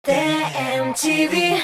TMTV.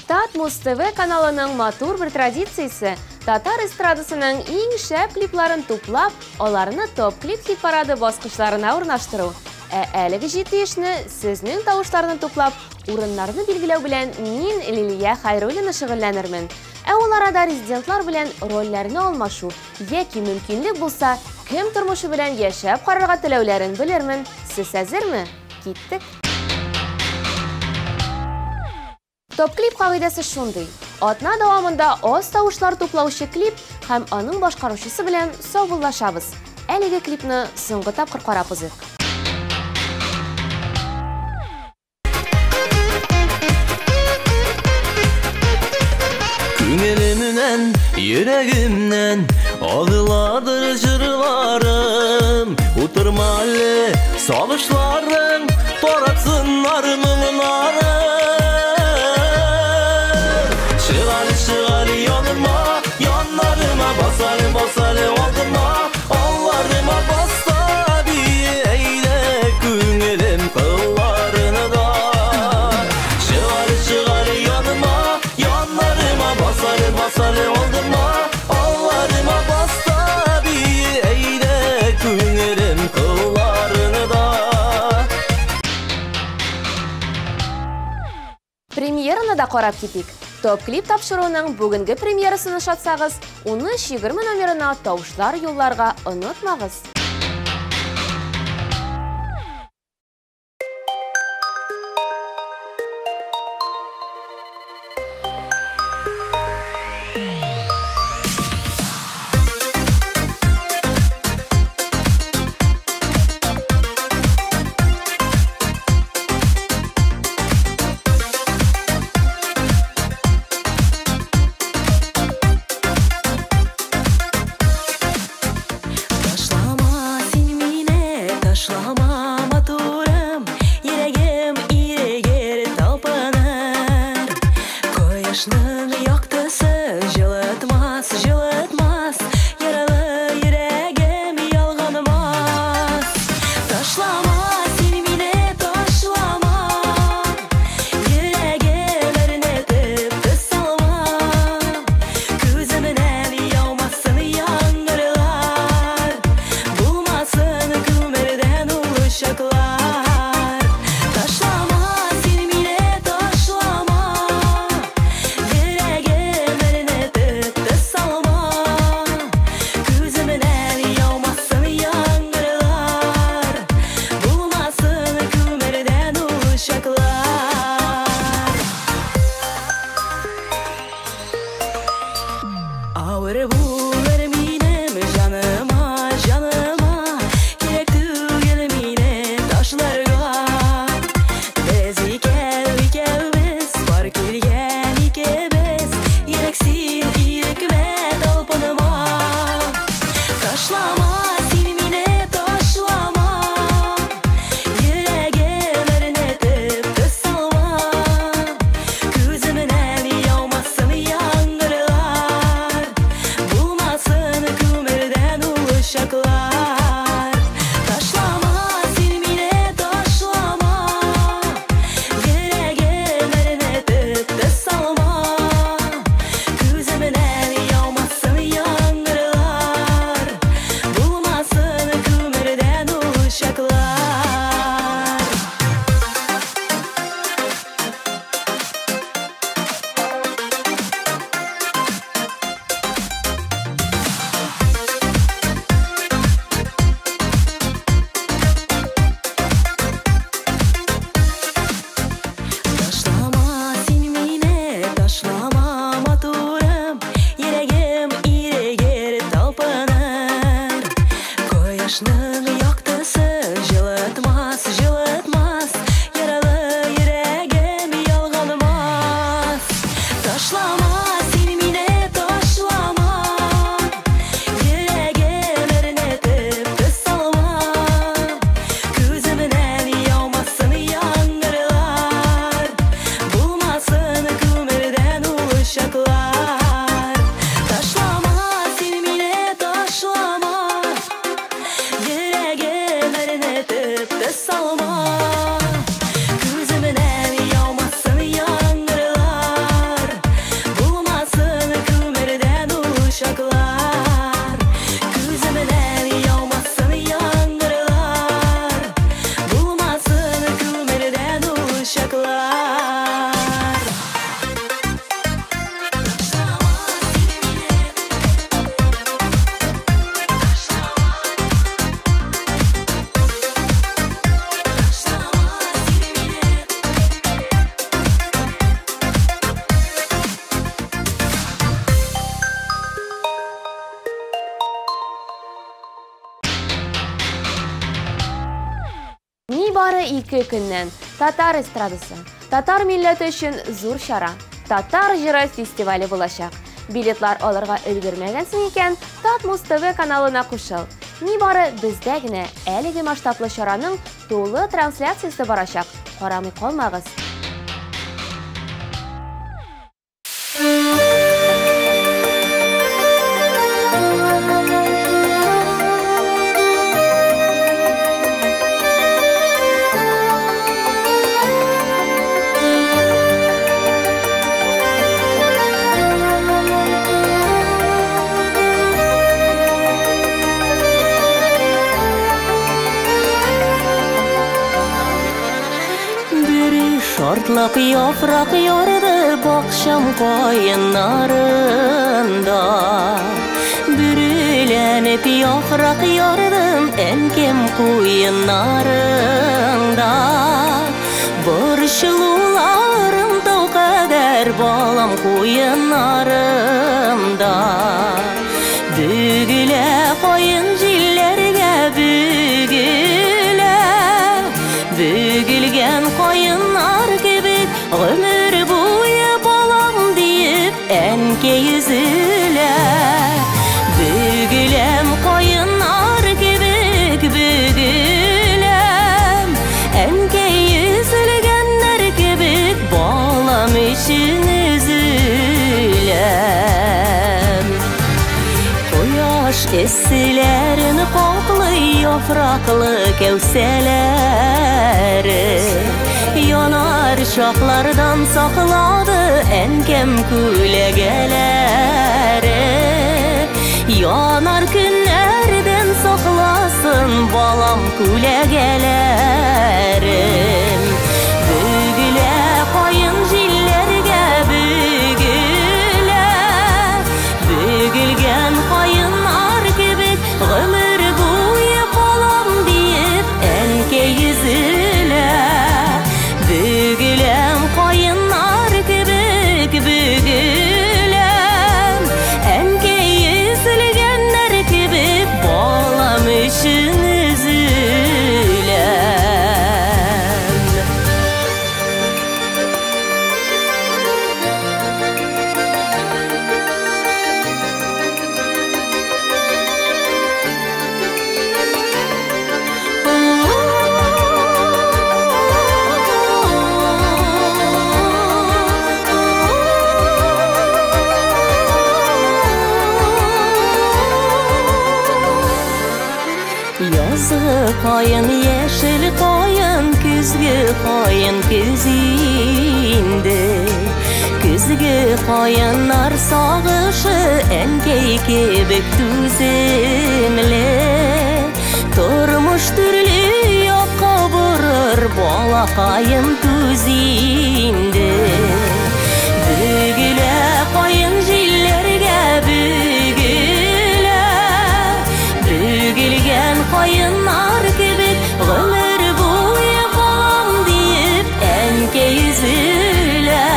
Татмус ТВ каналының матур бір традициясы татар эстрадасының ең шәп клипларын туплап, оларны топ-клип хит-парады басқычларына урнаштыру. Әлігі жеті ешіні сіздің тауышларını туплап, урынларны билгеләү белән мин Лилия Хайруллина шөгыльләнермен. Ул арада резидентлар белән рольләрне алмашу, яки мөмкинлек булса, кем тормышы белән яшәп карарга теләүләрен белермен. Сез әзерме? Киттек. Топ-клип кагыйдәсе шундый. Атна дәвамында аз тавышлар туплаучы клип һәм аның башкаручысы белән саубуллашабыз. Әлеге клипны соңгы тапкыр карап узыйк. Күңелемнән, йөрәгемнән агыладыр җырларым. Утырма әле, сагышларың таратсыннар моңнарым. Чыгар яныма, яннарыма басар алдыма, алларыма баста бейде күңелем кылларыны да. Чыгар яныма, яннарыма басар алдыма, алларыма баста бейде күңелем кылларыны да. Премьераны да карап китик. Топ-клип тапшыруның бүгінгі премьерасыны шатсағыз, 13-20 номерына тавышлар юлларга онытмагыз. Ташлама 2 kundan Tatar estradasi, Tatar millati uchun zo'r shara, Tatar jiri festivali bo'lacak. Biletlar olirga ulgurmagansan ekan, Tatmos TV kanalına qo'shil. Nibari bizdagina әлеге масштаблы sharaning to'liq translyatsiyasi boracak. Qaramay qolmag'iz. Şortlap yaprak yordu bakşam koyunlarında, bürülenip yaprak yordum enkem koyunlarında. Borçlularım da o kadar balam koyunlarımda. Bügüle koyun jillerge bügüle, bügülgen koyunlar gibi ömür boyu balam deyip enke yüzüle. Bügülem koyunlar gibi bügülem, enke yüzülgenler gibi balam için üzülem. Koyaş esilerini koklu yapraklı kevseleri, yanar şaklardan sakladı enkem külegeleri. Yanar günlerden saklasın balam külegelerim. Bügüle koyun jillerge bügüle, bügülgen koyunlar gibi ömür boyu balam deyip enke yüzüle. Bügülem koyunlar gibi bügülem, enke yüzülgenler gibi balam için üzülem. Yazı koyun yeşil koyun, küzgü koyun küzinde, küzgü koyunlar sağışı enkey kebek tüzemli. Turmuş türlü yokka vurur balakayım tüzinde. Bügüle koyun jillerge bügüle, bügülgen koyunlar gibi ömür boyu balam deyip enke yüzüle.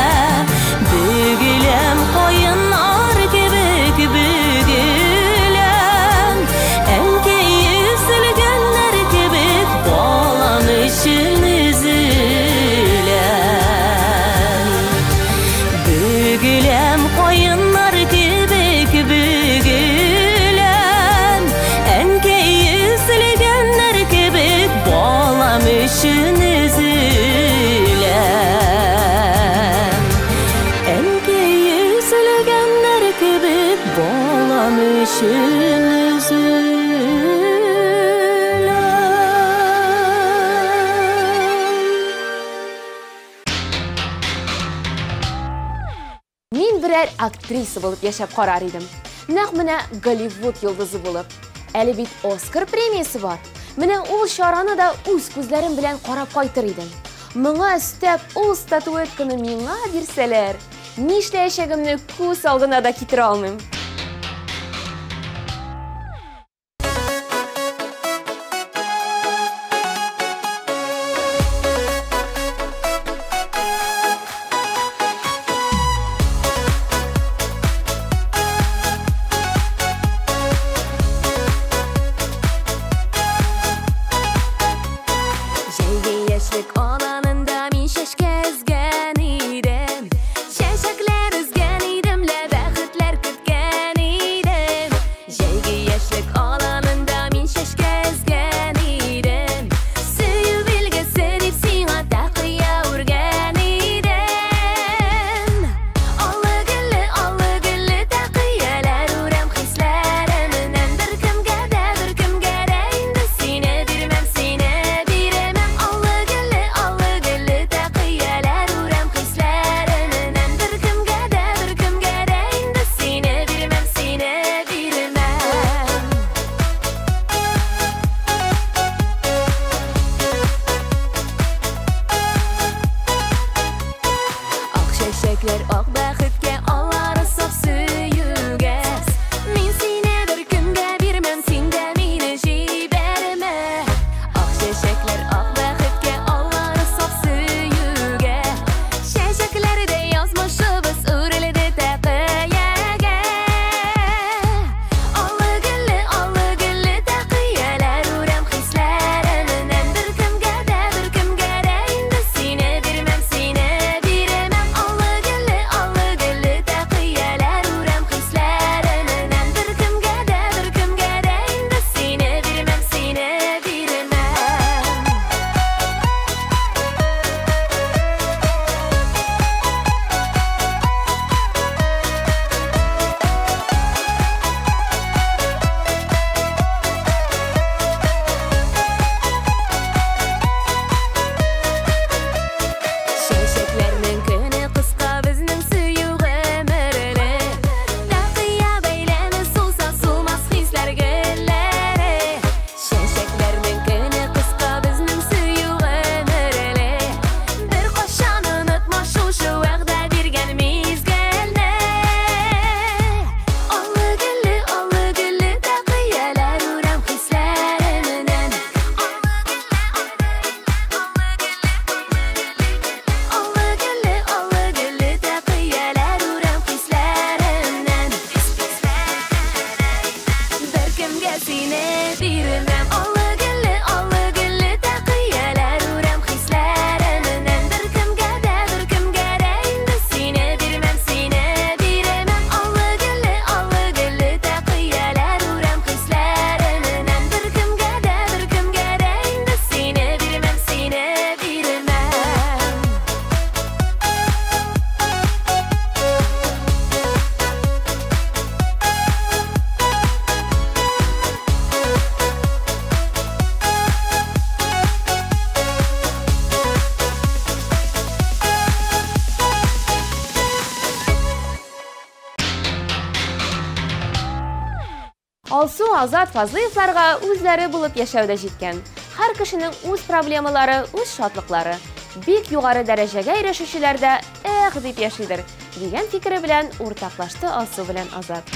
Bügülem koyunlar gibi bügülem, enke yüzülgenler gibi balam için üzülem. Bügülem koyunlar gibi bügülem, enke yüzülgenler gibi balam için üzülem. Enke yüzülgenler gibi balam için üzülem. Men birer aktrisa bo'lib yashab qorar edim. Naq mana Gollivud yulduzi bo'lib. Әлі bit Oscar premiyasi bor. Mana u sharani da o'z ko'zlarim bilan qarab qaytar edim. Menga istab o'z statuetkani menga bersalar, nishlayashagimni ko'z oldina da keltira olmayman. Алсу Азат Фазлыевларга үзләре булып яшәүдә җиткән. Һәр кешенең үз проблемалары, үз шатлыклары. Бик югары дәрәҗәгә ирешүчеләрдә дип яшидер дигән фикере белән уртаклашты Алсу белән Азат.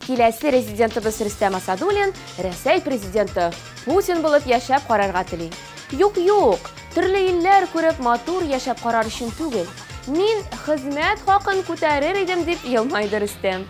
Киләсе резидентыбыз Рөстәм Асадуллин Рәсәй президенты Путин булып яшәп карарга тели. Юк, төрле илләр күреп матур яшәп карар өчен түгел. Мин хезмәт хакын күтәрер идем дип елмайды Рөстәм.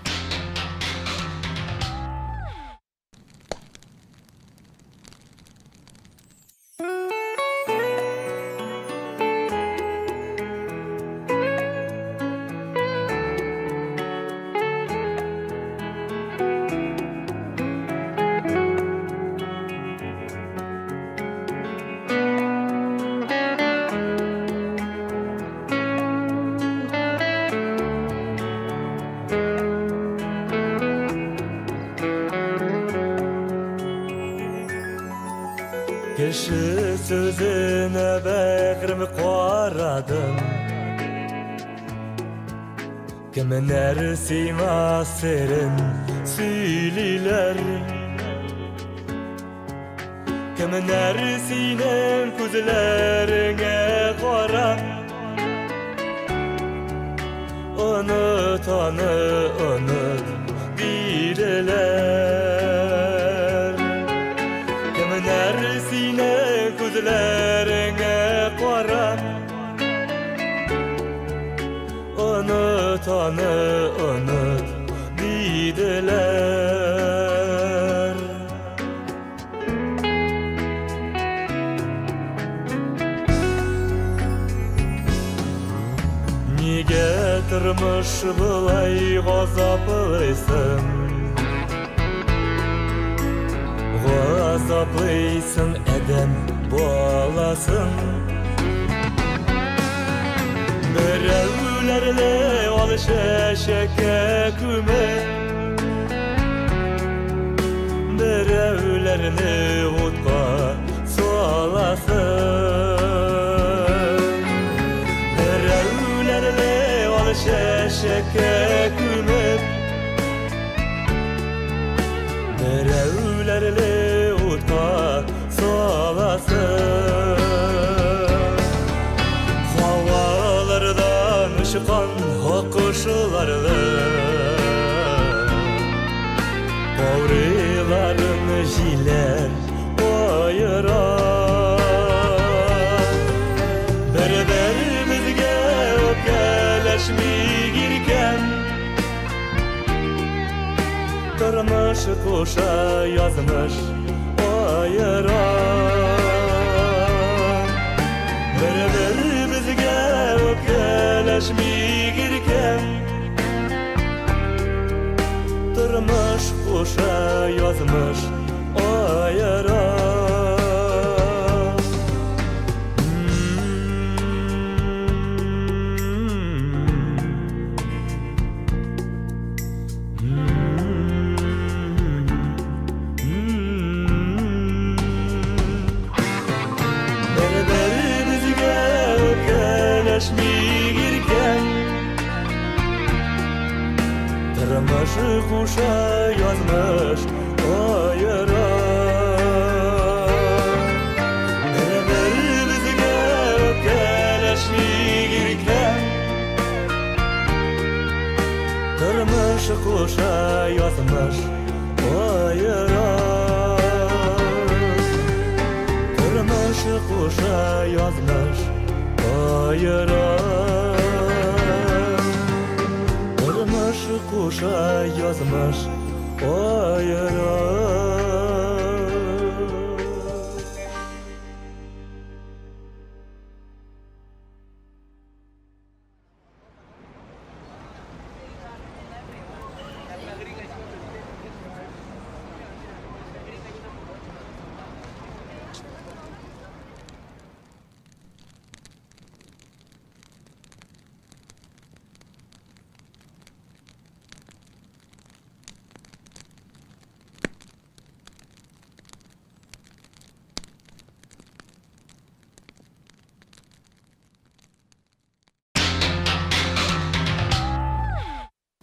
Fəqrimi qoradım Kimin ərsima serin Süylülər Kimin ərsinin Kuzlərinə qara Unut onu unut Dirilər Kimin ərsinin Kuzlərinə qara Unut onu unut Dediler Nige turmuş bulay gazaplısın Gazaplısın edem bolasın Berevlerle alışeşeke küme Berevlerini utqa solasın Berevlerle alışeşeke küme Berevlerle utqa solasın Havalardan ışıkan hoquşularlı Qavrilarını jiler oyurar Berberimizge öpkeleşmigirken Turmuş kuşa yazmış oyurar Berberimizge öpkeleşmigirken Turmuş kuşa yazmış oyurar Berberimizge öpkeleşmigirken Turmuş kuşa yazmış oyurar Berberimizge öpkeleşmigirken Turmuş kuşa yazmış oyurar Turmuş kuşa yazmış oyurar Turmuş kuşa yazmış oyurar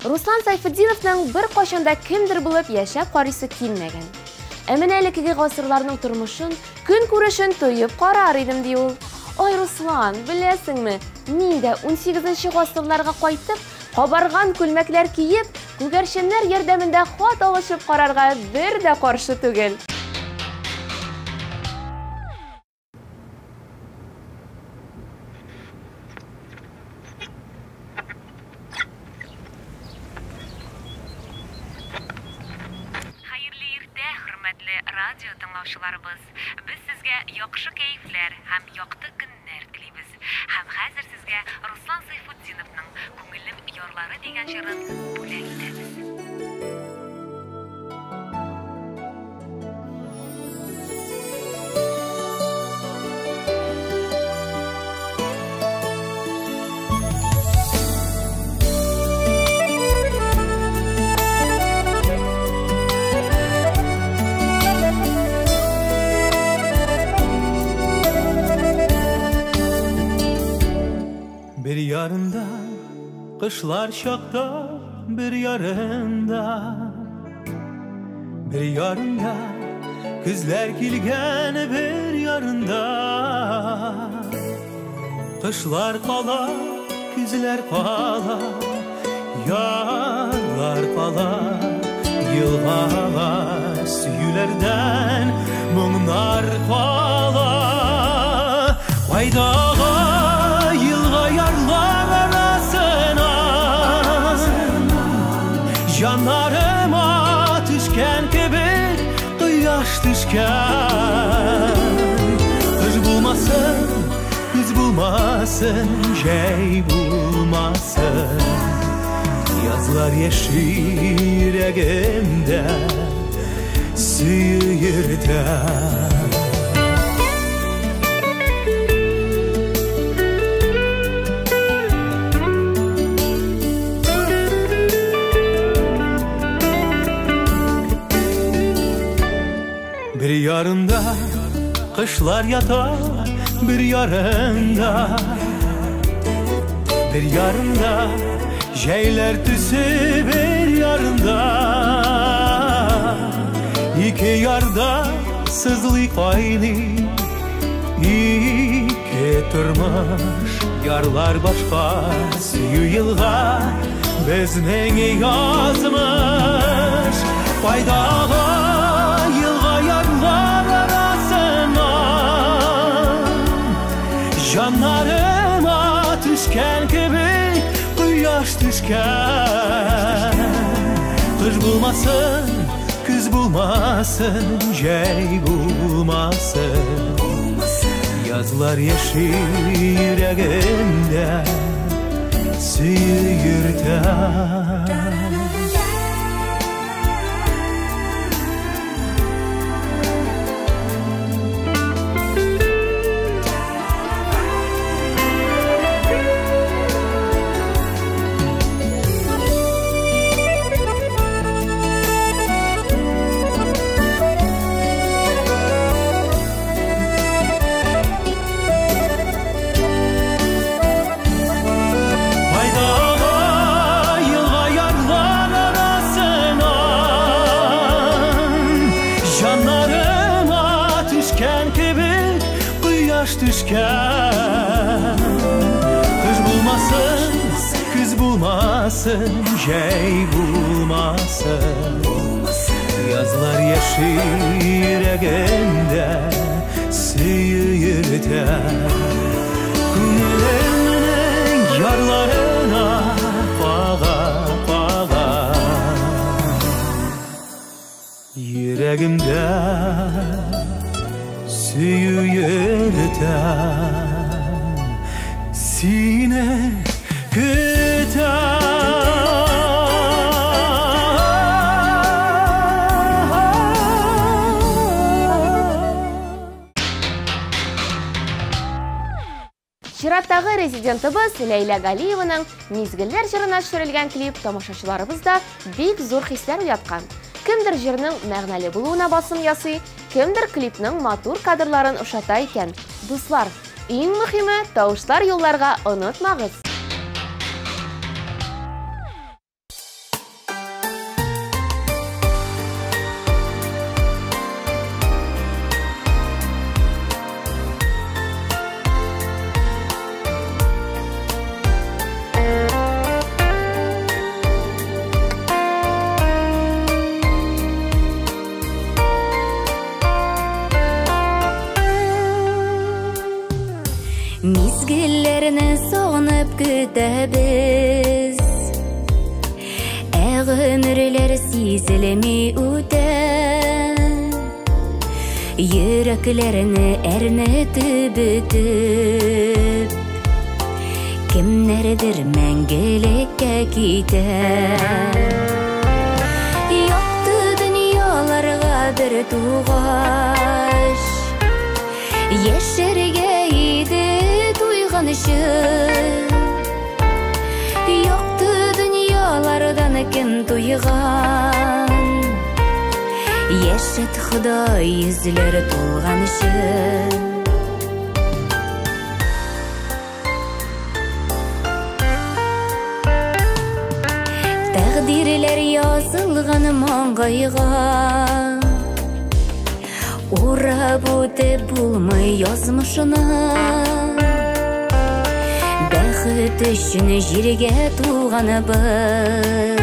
Ruslan Sayfiddinovning bir qo'shonda kimdir bo'lib yashab qarisi kelmagan. Eminaylikki g'asirlarning turmushin, kun ko'rishin to'yib qarar edim deydi u. Oy Ruslan, bilasizmi, menda 18-g'asirlarga qaytib, qabargan ko'lmaklar kiyib, ko'garshinlar yordamida xat olishib qararga bir da qarshi tugil. Radio tinglovchilarimiz, biz sizga yoqshi kayflar ham yoqti kunlar tilaymiz. Ham hozir sizga Ruslan Sayfiddinovning Ko'nglim yorlari degan she'rini bo'lak etamiz. yarında kışlar şakta bir yarında Kızlar kilgen bir yarında Kışlar kala, kızlar kala Yarlar kala Yılğa süyülerden Mungnar kala Haydağa yılğa yarlar arasına Janlarıma düşken kebek Kıyaş düşken Kış bulmasın Şey bulmasın Yazlar yeşil yüreğimde Suyu yırtar Bir yarında kışlar yatar Bir yarında Şeyler tüsü bir yarında İki yarda sızlık aynı İki turmuş yarlar başka Suyu yılğa bezmeni yazmış Faydağa yılğa yarlar arasına Janlarıma düşken gibi Kıyaş düşken Kış bulmasın, kız bulmasın Şey bulmasın Yazlar yeşil yüreğimde Suyu yırtar düşken Kız bulmasın, kız bulmasın Şey bulmasın Yazlar yeşil yüreğimde Suyu yırtar Kumlerin yarlarına Pağa Yüreğimde Suyu yırtar Sine kıtar Чираттагы резидентыбыз Лейла Галиеваның «Мизгелләр» җырына төшерелгән клип тамашачыларыбызда бик зур хисләр уяткан. Кемдер җырның мәгънәле булуына басым ясый, кемдер клипның матур кадрларын ошата икән. Дуслар, иң мөһиме тавышлар юлларга онытмагыз. Mizgillerine soğunup güdəbiz Ömürler sizilemi üte Yüreklerini ernetip bütüp Kimlerdir məngelikке gider Yoktu dünyalarga bir tuğaş Yeşergeydi Yoktu dünyalardan kim duygan Yeşet Xudoy yüzleri to'lg'anishi Тәкъдирләр язылган маңгайга, урап үтеп булмый язмышына. Бәхет өчен җиргә туганыбыз,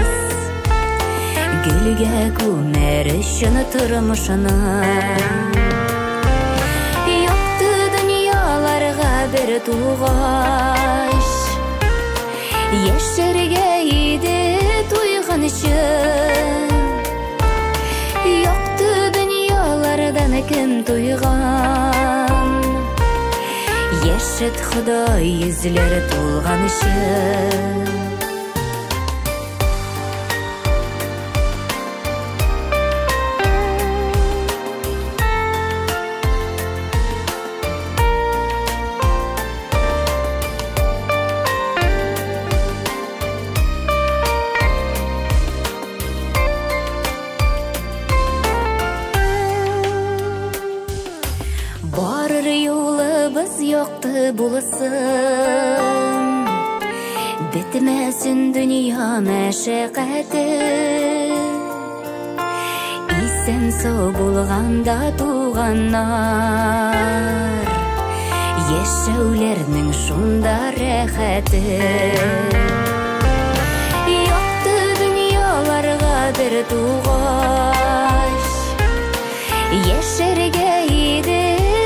гөлгә күмәр өчен тормышына. Якты дөньяларга бер тугач, яшәргә иде туйган өчен. Якты дөньялардан кем туйган, яшәт Ходай йөзләре тулган өчен. Барыр юлыбыз якты булсын, бетмәсен дөнья мәшәкате. Исән сау булганда туганнар, яшәүләрнең шунда рәхәте. Якты дөньяларга бер тугач, яшәргә иде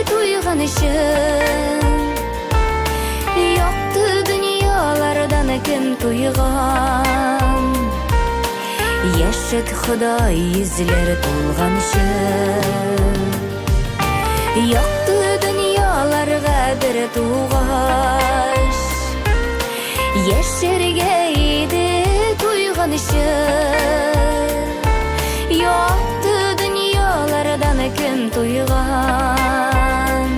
туйган өчен. Якты дөньялардан кем туйган, яшәт Ходай йөзләре тулган өчен. Якты дөньяларга бер тугач, яшәргә иде туйган өчен. Якты дөньялардан кем туйган,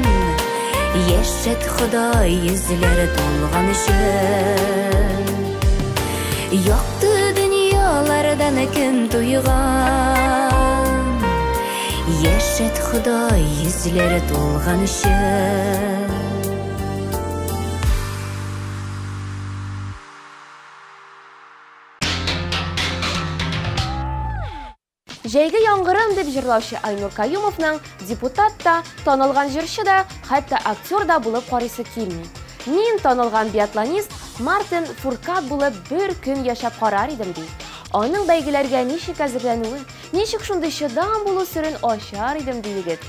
яшәт Ходай йөзләре тулган өчен. Якты дөньялардан кем туйган, яшәт Ходай йөзләре тулган өчен. Җәйге яңгырым дип җырлаучы Айнур Каюмовның депутат та, танылган җырчы да, хәтта актер да булып карыйсы килми. Мин танылган биатлонист Мартин Фуркат булып бер көн яшәп карар идем ди. Аның бәйгеләргә ничек әзерләнүе, ничек шундый чыдам булу сырын ачар идем ди егет.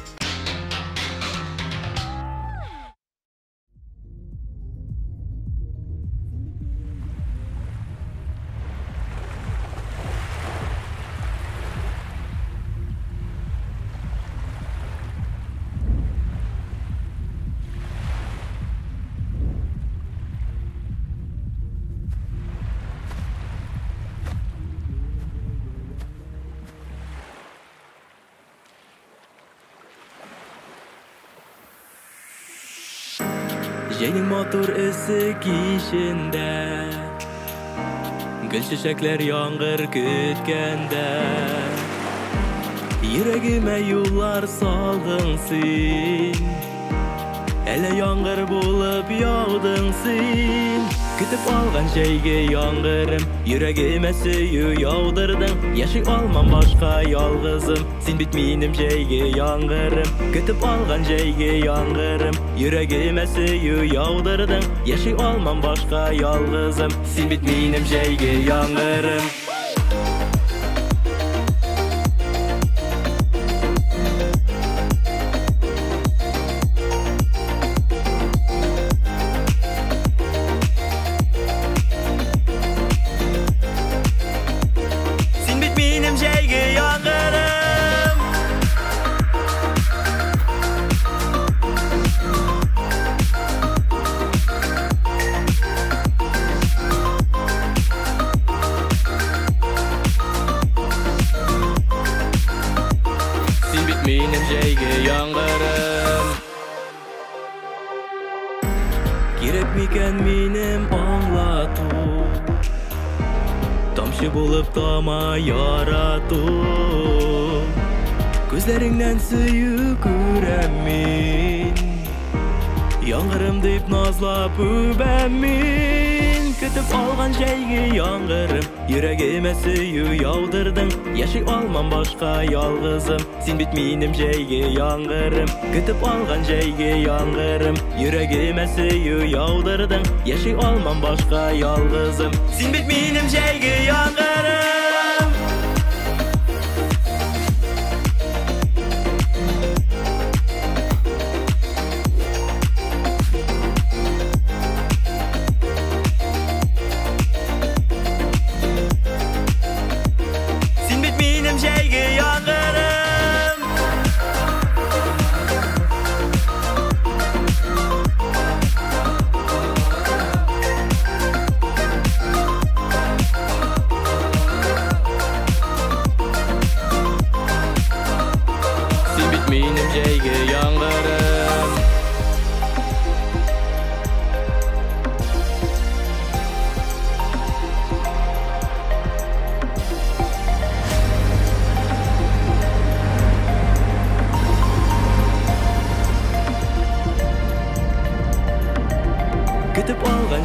Җәйнең матур эссе кичендә, гөл чәчәкләр яңгыр көткәндә, йөрәгемә юллар салдың син, әле яңгыр булып яудың син. Көтеп алган җәйге яңгырым, йөрәгемә сөю яудырдың. Яши алмам башка ялгызым, син бит минем җәйге яңгырым. Көтеп алган җәйге яңгырым, йөрәгемә сөю яудырдың. Яши алмам башка ялгызым, син бит минем җәйге яңгырым. Минем җәйге яңгырым. Кирәк микән минем аңлату, тамчы булып тама ярату. Күзләреңнән сөю күрәм мин, яңгырым дип назлап үбәм мин. Көтеп алган algan şeygi yangırım Yüreğime suyu yağdırdın Yaşay olmam başka yalgızım Sen bitmenim şeygi yangırım Kütüp algan şeygi yangırım Yüreğime suyu yağdırdın Yaşay olmam başka yalgızım Sen bitmenim şeygi yangırım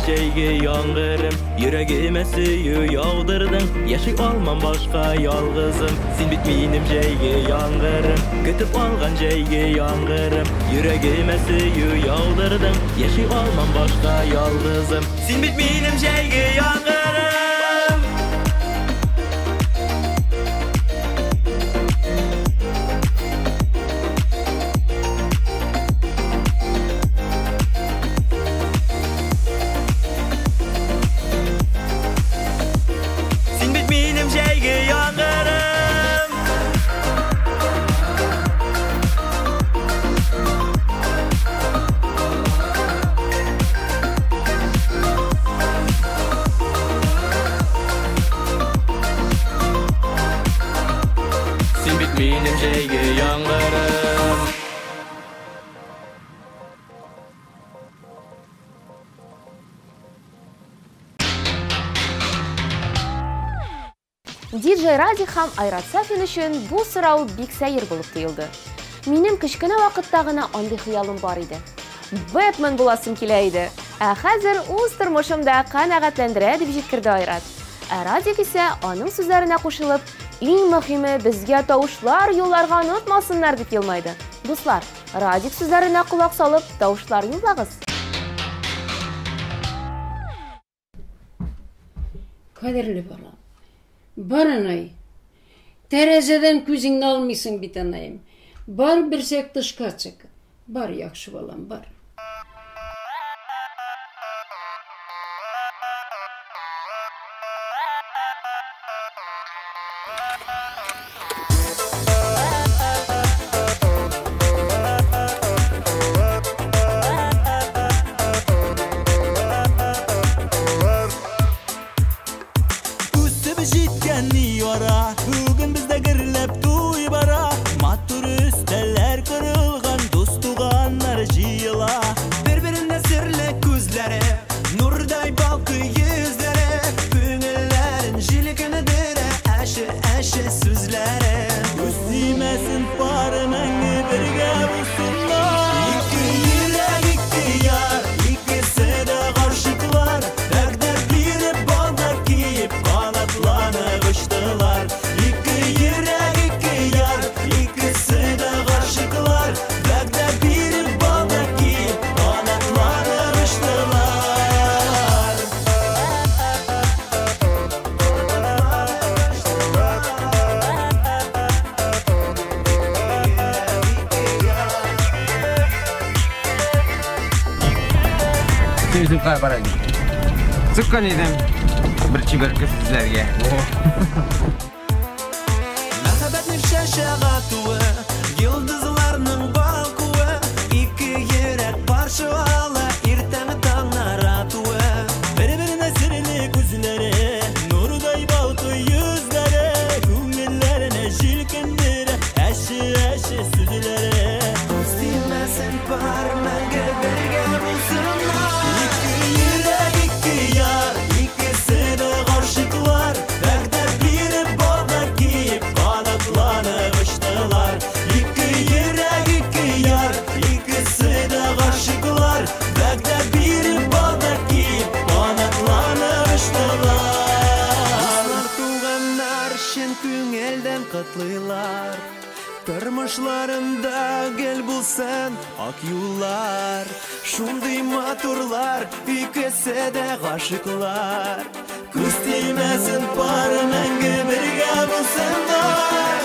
Şeygi yangırım Yüreğime suyu yağdırdın Yaşay olmam başka yalgızım Sen bitmenim şeygi yangırım Kütüp algan şeygi yangırım Yüreğime suyu yağdırdın Yaşay olmam başka yalgızım Sen bitmenim şeygi yangırım Benim şeygi yangırım DJ Radik һәм Айрат Сафин өчен бу сорау бик сәер булып тоелды. Минем кечкенә вакытта гына андый хыялым бар иде. Бэтмен буласым килә иде. Ә хәзер үз тормышымда канәгатьләндерә дип җиткерде Айрат. Ә Радик исә аның сүзләренә кушылып, иң мөһиме безгә тавышлар юлларга онытмасыннар дип елмайды. Дуслар, Радик сүзләренә кулак салып, тавышлар юллагыз. Кадерле балам, бар анай, тәрәзәдән күзеңне алмыйсың бит анаем. Бар берсәк тышка чык. Бар яхшы балам, бар. Bugün bizde gırlep tuy bara Matur üsteller kırılgan Dostuğanlar jıyıla Birbirine sirle gözlere Nurday balkı yüzlere Bünüllerin jilikini dire Eşe eşe sözlere Üstümesin parının birge bulsunlar İki yürek iki yar İkisi de karşıklar Derdler girip baldak giyip Kanatlanıp uçtular İki yürek iki yar İkisi de karşıklar Derdler girip baldak giyip Kanatlanıp uçtular Yüzükler para gibi. Sıkkan idim. Bir çiberke sizlerge. Merhabetin şaşağı Yıldızlarının balkuı İki yürek parçalı İrtemi tanlar atığı Birbirine sirli gözleri Nurday balkı yüzleri Kümillerine jilkindire Eşi eşi süzleri Silmesin parmağın birge bulsunlar İki yürek iki yar İkisi de karşıklar Derdler girip baldak giyip Kanatlanıp uçtular Dostlar tuğanlar şen küngelden katlıylar Tırmışlarında gel bulsan ak yollar Şunday maturlar ikisi de aşıklar Kız değmesin barı menge birge bulsanlar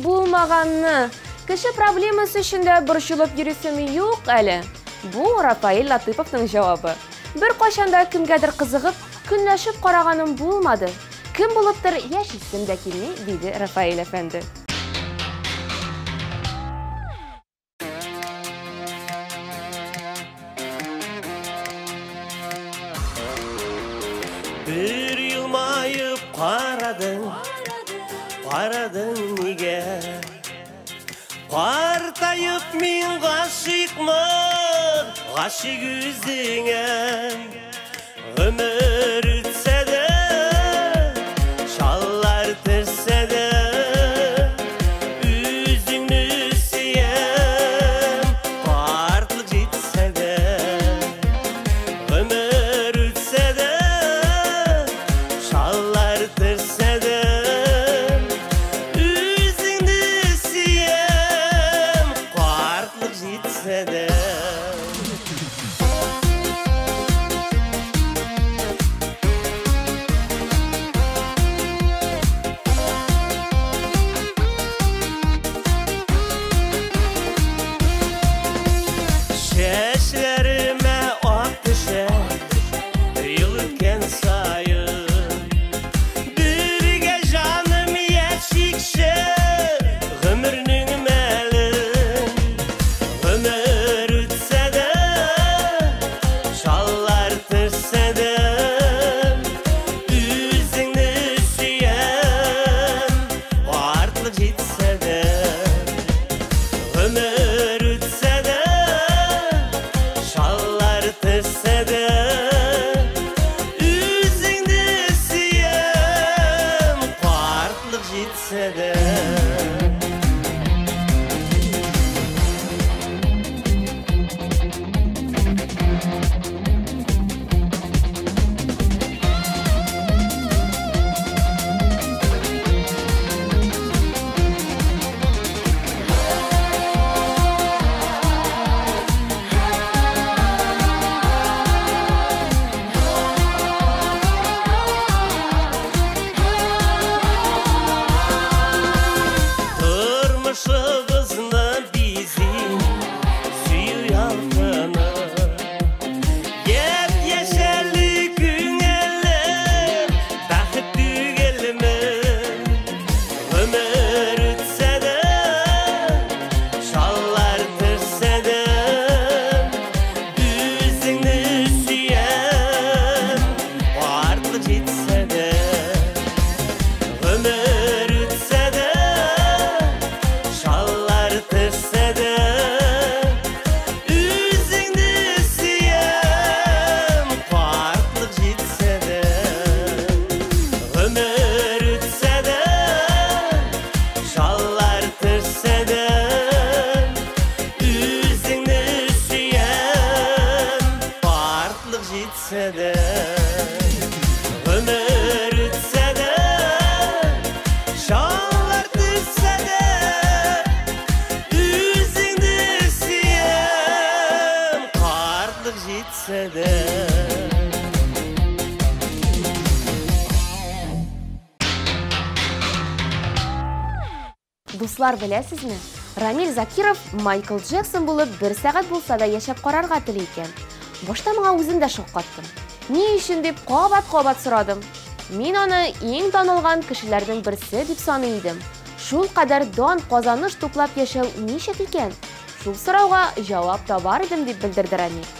Bulmağanны. Кеше проблемасы өчендә борчылып йөрисем юк әле. Бу Рафаил Латыповның җавабы. Бер кашанда кемгәдер кызыгып, көнләшеп караганым булмады. Кем булыптыр яшисем дә килми, диде Рафаил әфәнде. Bir yılmayıp qaradın nige Partayıp min gaşıkmın Gaşık yüzüne Ömür ütse de Şallar tırse de Üzünü siyem Partlık jitse de Ömür ütse de Şallar tırse de Şal Дуслар, беләсезме? Рамил Закиров Майкл Джексон булып 1 сәгать булса да яшәп карарга тели икән. Башта моңа үзем дә шаккаттым. Ни өчен дип кабат-кабат сорадым. Мин аны иң танылган кешеләрнең берсе дип саный идем. Шул кадәр дан казаныш туплап яшәү ничек икән? Шул сорауга җавап табар идем дип белдерде Рамил.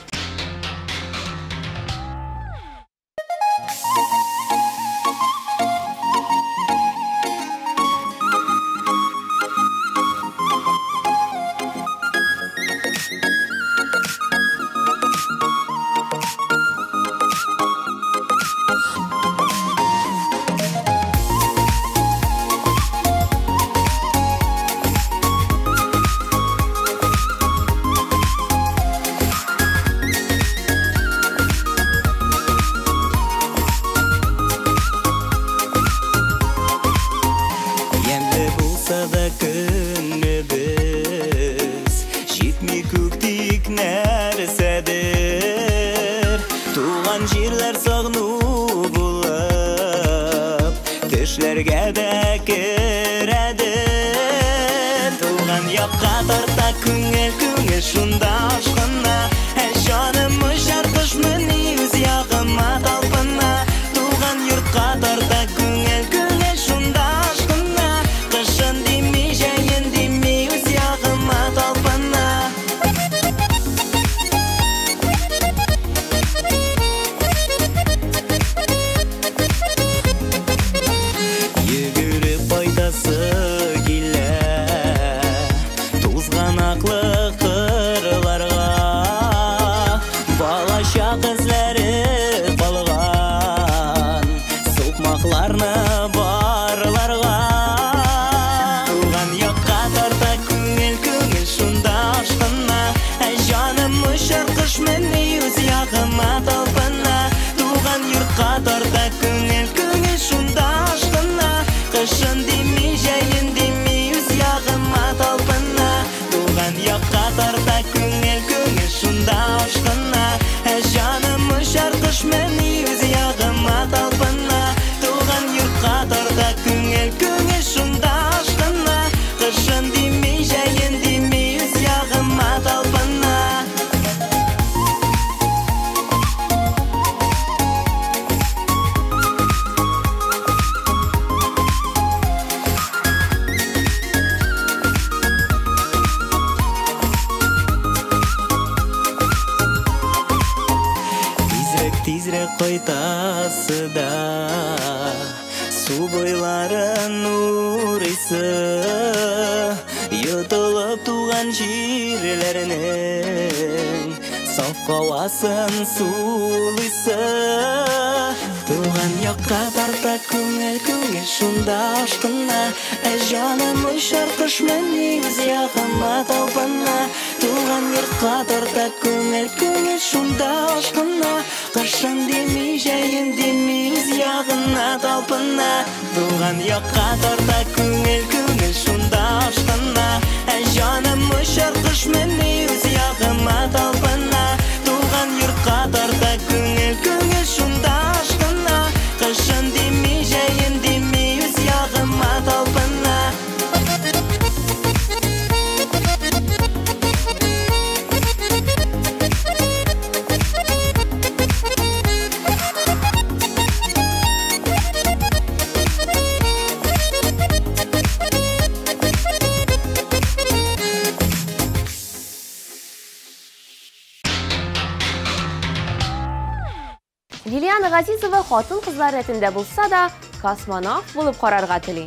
Лилиана Газизова хатын кызлар рәтендә булса да космонавт булып карарга тели.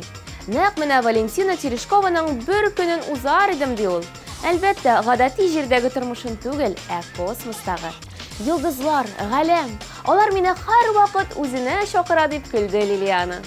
Нәкъ менә Валентина Терешкованың бер көнен узар идем ди ул. Әлбәттә, гадәти җирдәге тормышын түгел, ә космостагы. Йолдызлар, галәм, алар мине һәрвакыт үзенә чакыра дип көлде Лилиана.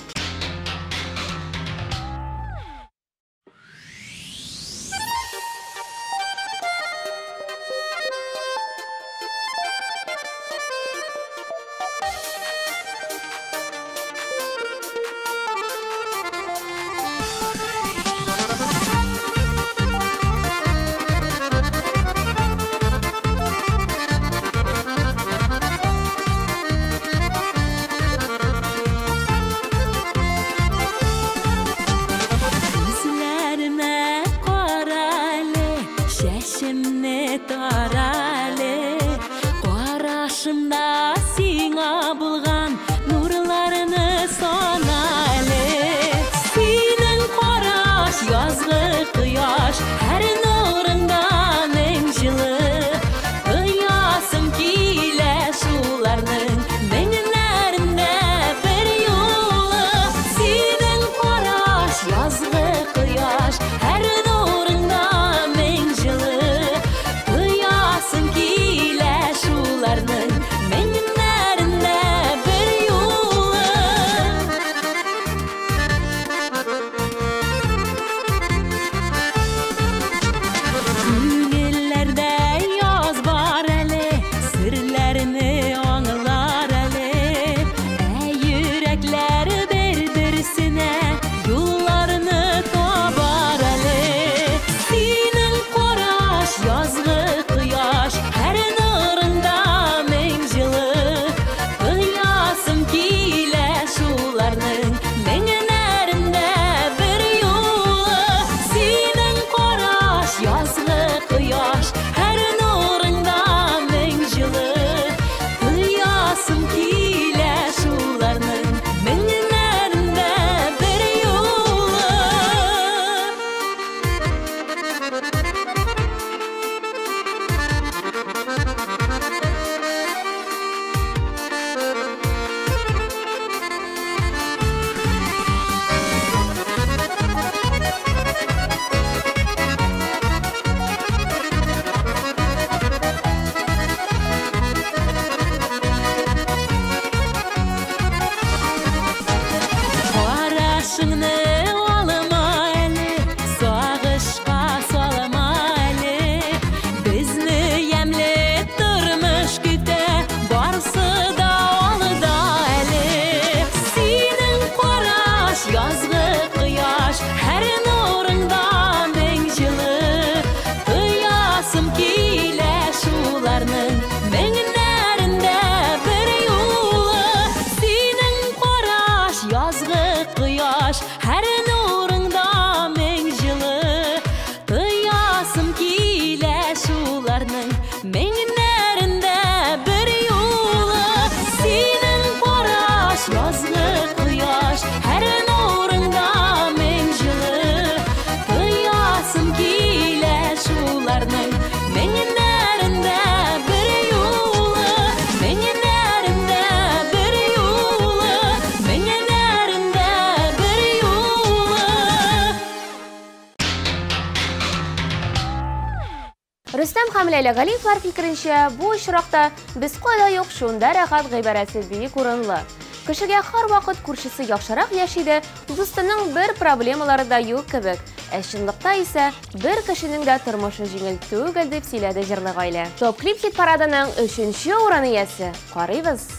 Рөстәм һәм Ләйлә Галиевлар фикеренчә, бу очракта без кайда юк шунда рәхәт гыйбарәсе бик урынлы. Кешегә һәрвакыт күршесе яхшырак яшиде, дустының бер проблемалары да юк кебек. Чынлыкта исә бер кешенең дә тормышы җиңел түгел дип сөйләде җырлы гаилә. Топ клип хит парадының 3нче урыны иясе. Карыйбыз.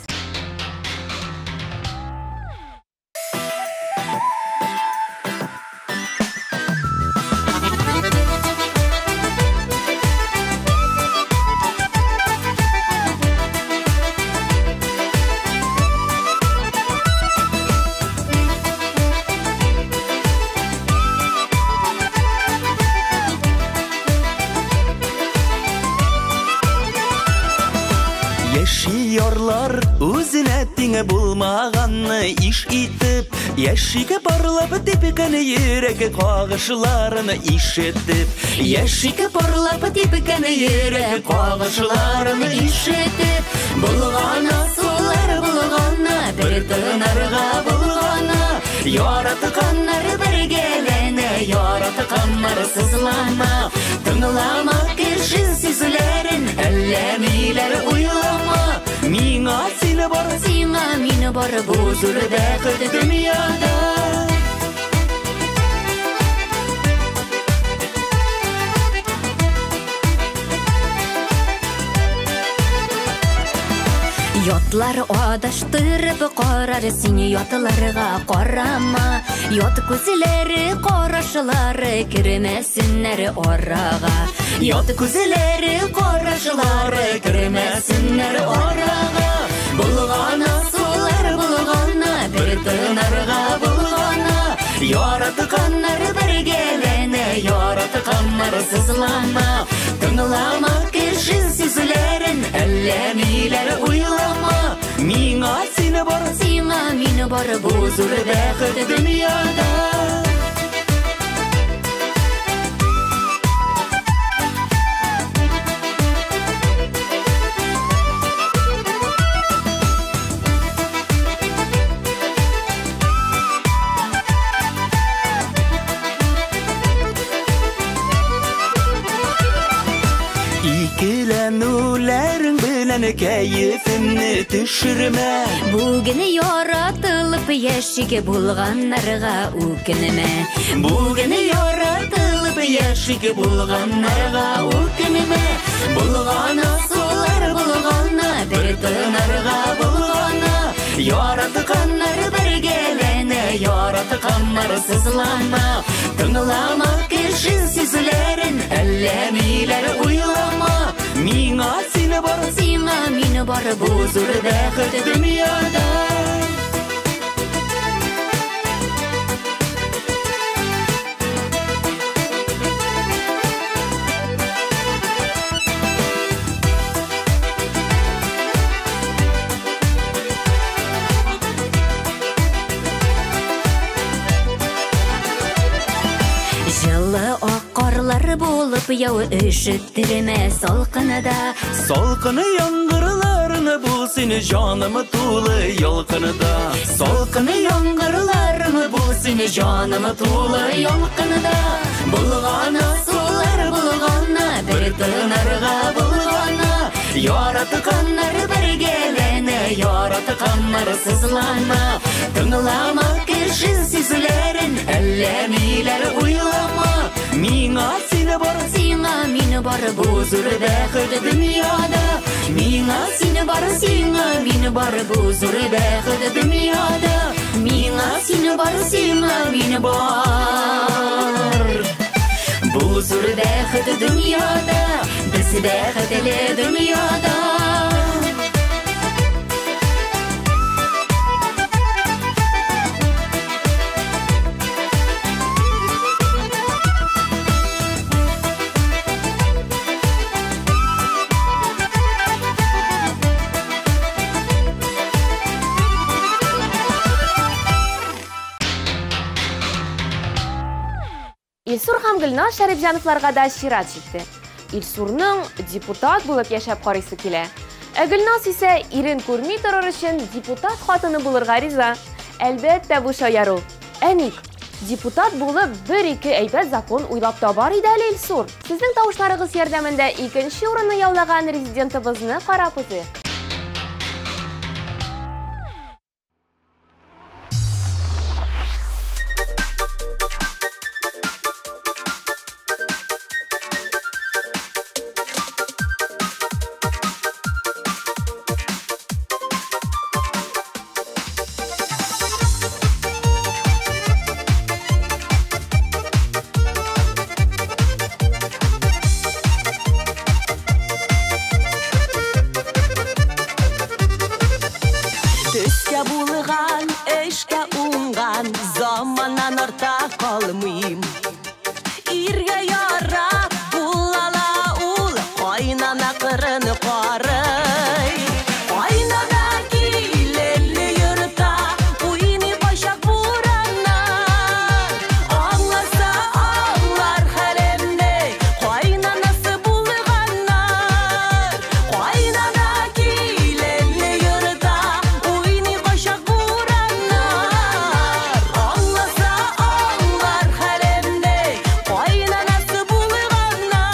Яшиялар үзенә тиңе булмаганны иш итеп, яшигә барлап типкәне йөрәге кагышларыны ишетеп, яшигә барлап типкәне йөрәге кагышларыны ишетеп, булгана сулар булгана, бер тынарга булгана, яратканнар бергәләнә, яратканнар сызлана, тыңлама кеше сүзләрен, әллә ниләр уйлама. Миңа сине бар, сиңа мине бар, бу зур бәхет дөньяда. Ятлар адаштырып карар, сине ятларга карама. Ят күзләре карашлары кермәсеннәр арага. Ят күзләре карашлары кермәсеннәр арага. Булгана сулар булгана, бер тынарга булгана. Яратканнар бергәләнә, яратканнар сызлана. Тыңлама кеше сүзләрен, әллә ниләр уйлама. Миңа сине бар, сиңа мине бар, бу зур бәхет дөньяда. Икеләнүләрең белән кәефемне төшермә. Бүген яратылып яшиге булганнарга үкенемә. Бүген яратылып яшиге булганнарга үкенемә. Булгана сулар булгана, бер тынарга булгана. Яратканнар бергәләнә, яратканнар сызлана. Тыңлама кеше сүзләрен, әллә ниләр уйлама. Миңа сине бар, сиңа мине бар, бу зур бәхет дөньяда. Жылы аккарлар булып яу өшеттермә салкынада. Салкыны яңгырларны бул сине җанымы тулы ялкынында. Салкыны яңгырларны бул сине җанымы тулы ялкынында. Булгана сулар булгана, бер тынарга булгана. Яратканнар бергәләнә, яратканнар сызлана. Тыңлама кеше сүзләрен, әллә ниләр уйлама. Миңа сине бар, сиңа мине бар, бу зур бәхет дөньяда. Миңа сине бар, сиңа мине бар, бу зур бәхет дөньяда. Миңа сине бар, сиңа мине бар, бу зур бәхет дөньяда. Без бәхетле дөньяда. Илсур һәм Гөлназ Шәрипҗановларга да чират җитте. Илсурның депутат булып яшәп карыйсы килә. Гөлназ исә ирен күрми торыр өчен депутат хатыны булырга риза. Әлбәттә бу шаяру. Әник, Депутат булып, bir-iki әйбәт закон уйлап табар иде әле Илсур. Сезнең тавышларыгыз ярдәмендә икенче урынны яулаган резидентыбызны карап узыйк. Төскә булган, эшкә уңган, заманнан арта калмыйм. Иргә ярап булала ул, кайнана кырын карый. Кайнана килеле йортта, уйный башак бураннан. Аңласа аңлар хәлемне, кайнанасы булганнар. Кайнана килеле йортта, уйный башак бураннар. Аңласа аңлар хәлемне, кайнанасы булганнар.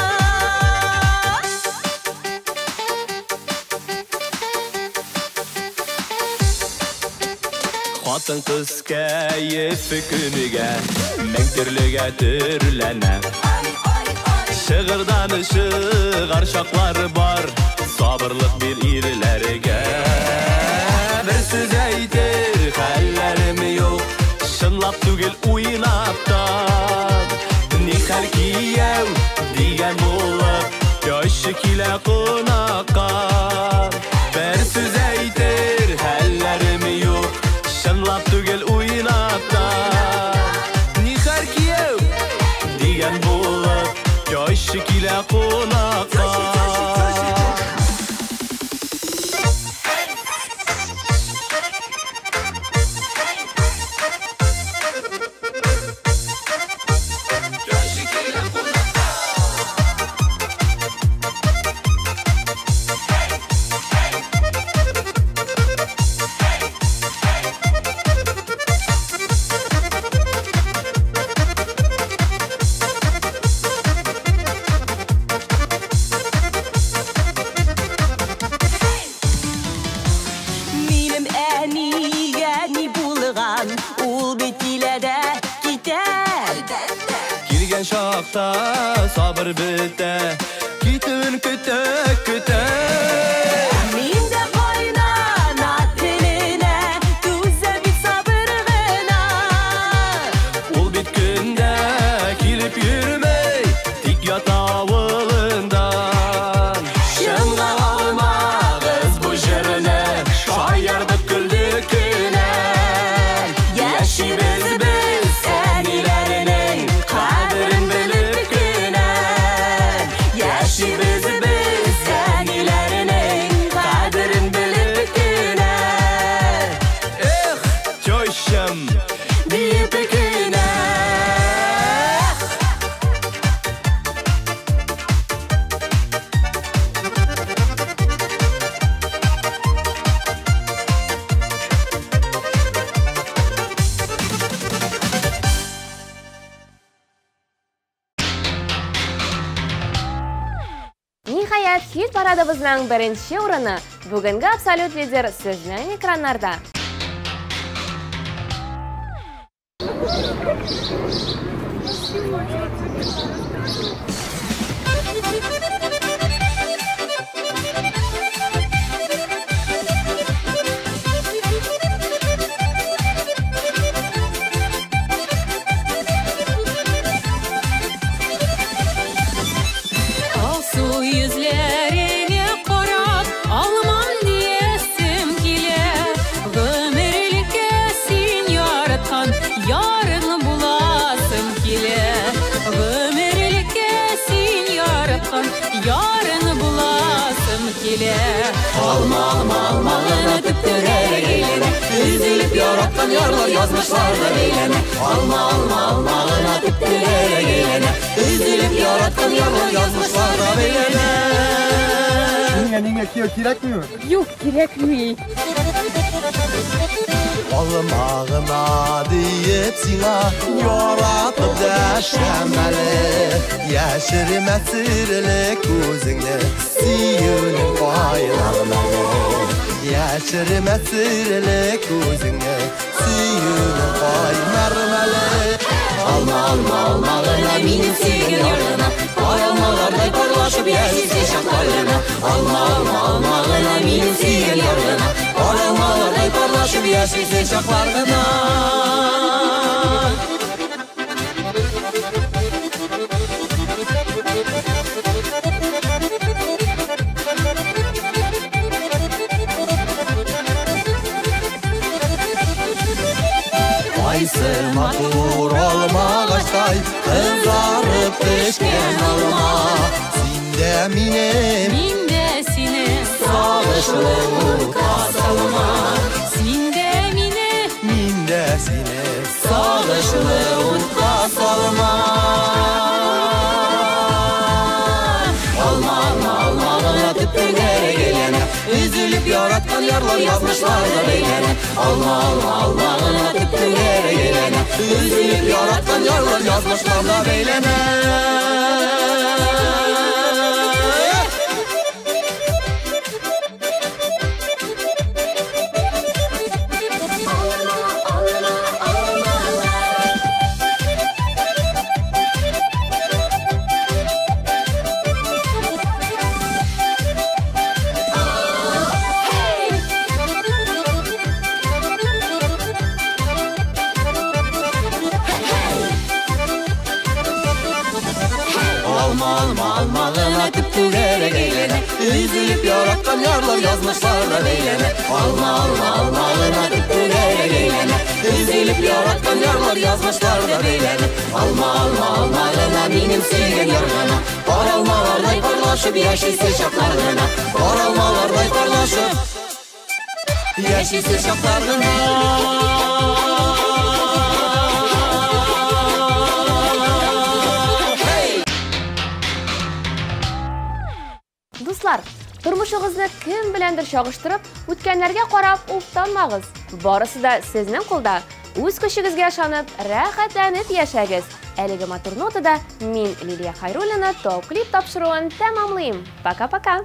Хатын кыз кәефе күнігә Мәң түрлегә түрләнә Шығырдан шығар шақлары бар Сабырлық бир ирләргә Бір сөз әйтер хәлләрем юк Шынлап түгел уйнаптан Ни хәл кияу дигән булып Яшы килә кунакка Бір сөз әйтер хәлләрем юк Шынлап түгел уйнаптан Ни хәл кияу дигән булып Яшы килә кунакка Минем әни булган, ул бит иләдә китәр. Килгән шакта сабыр бетә Китүен көтә көтә Мин дә кайнана теленә, түзә бит сабыр гына. Ул бит көндә килеп йөрмәй Тик ята авылындан Шынга алмагыз бу җырны Шаярдык күлдек кенән Яшибез без әниләренең кадерен белеп кенән. Яшибез без әниләренең кадерен белеп кенән. Эх, тёщам Дип кенән. Ниһаять, хит парадыбызның беренче урыны бүгенге абсолют лидер сезнең экраннарда. Алсу йөзләреңә карап, алман диясем килә. Гомерлеккә син яраткан, ярың буласым килә. Гомерлеккә син яраткан, ярың буласым килә. Алмалыны төптөрәк әйләнә, үзелеп яраткан ярлар язмышларда бәйләнә. Алмалыны төптөрәк әйләнә, үзелеп яраткан ярлар язмышларда бәйләнә. Нingə kiyək kirakmı? Юк, кирәкми. Olmağına deyip sana yaratıp deşemeli Yaşırma sırlı gözünü Siyünün koylarmalı Yaşırma sırlı gözünü Siyünün koylarmalı Alma alma almağına benim sevgin yarına Almalarday parlaşıp yaşısı şaklarına Alma alma almağına benim sevgin yarına Almalarday parlaşıp yaşısı şaklarına Aysı matur olma ağaçtay Kızarıp pişken alma Sinde minem Minde sine Sağışlı kasalma Sinde mine Minde sine Sağışlı kasalma Alma alma alma alma tüpürlere gelene Üzülüp yaratkan yarlar yazmışlar da beylene Alma alma alma alma tüpürlere gelene Üzülüp yaratkan yarlar yazmışlar da beylene Almalına tüptülere gelene Üzülüp yaratkan yarlar yazmışlar da beylene Alma alma almalına tüptülere gelene Üzülüp yaratkan yarlar yazmışlar da beylene Alma alma almalına benim sevgin yarına Paralmalarday parlaşıp yaşısı şaklarına Paralmalarday parlaşıp yaşısı şaklarına Дуслар, тормышыгызны кем беләндер чагыштырып, үткәннәргә карап уфтанмагыз. Барысы да сезнең кулда. Үз көчегезгә ышанып, рәхәтләнеп яшәгез. Әлеге матур нотада мин Лилия Хайруллина топ-клип тапшыруын тәмамлыйм. Пока-пока.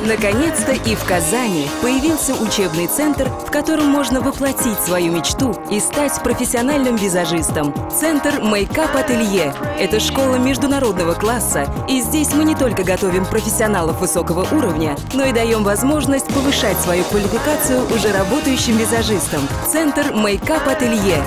Наконец-то и в Казани появился учебный центр, в котором можно воплотить свою мечту и стать профессиональным визажистом. Центр Мейкап Ателье – это школа международного класса, и здесь мы не только готовим профессионалов высокого уровня, но и даем возможность повышать свою квалификацию уже работающим визажистам. Центр Мейкап Ателье.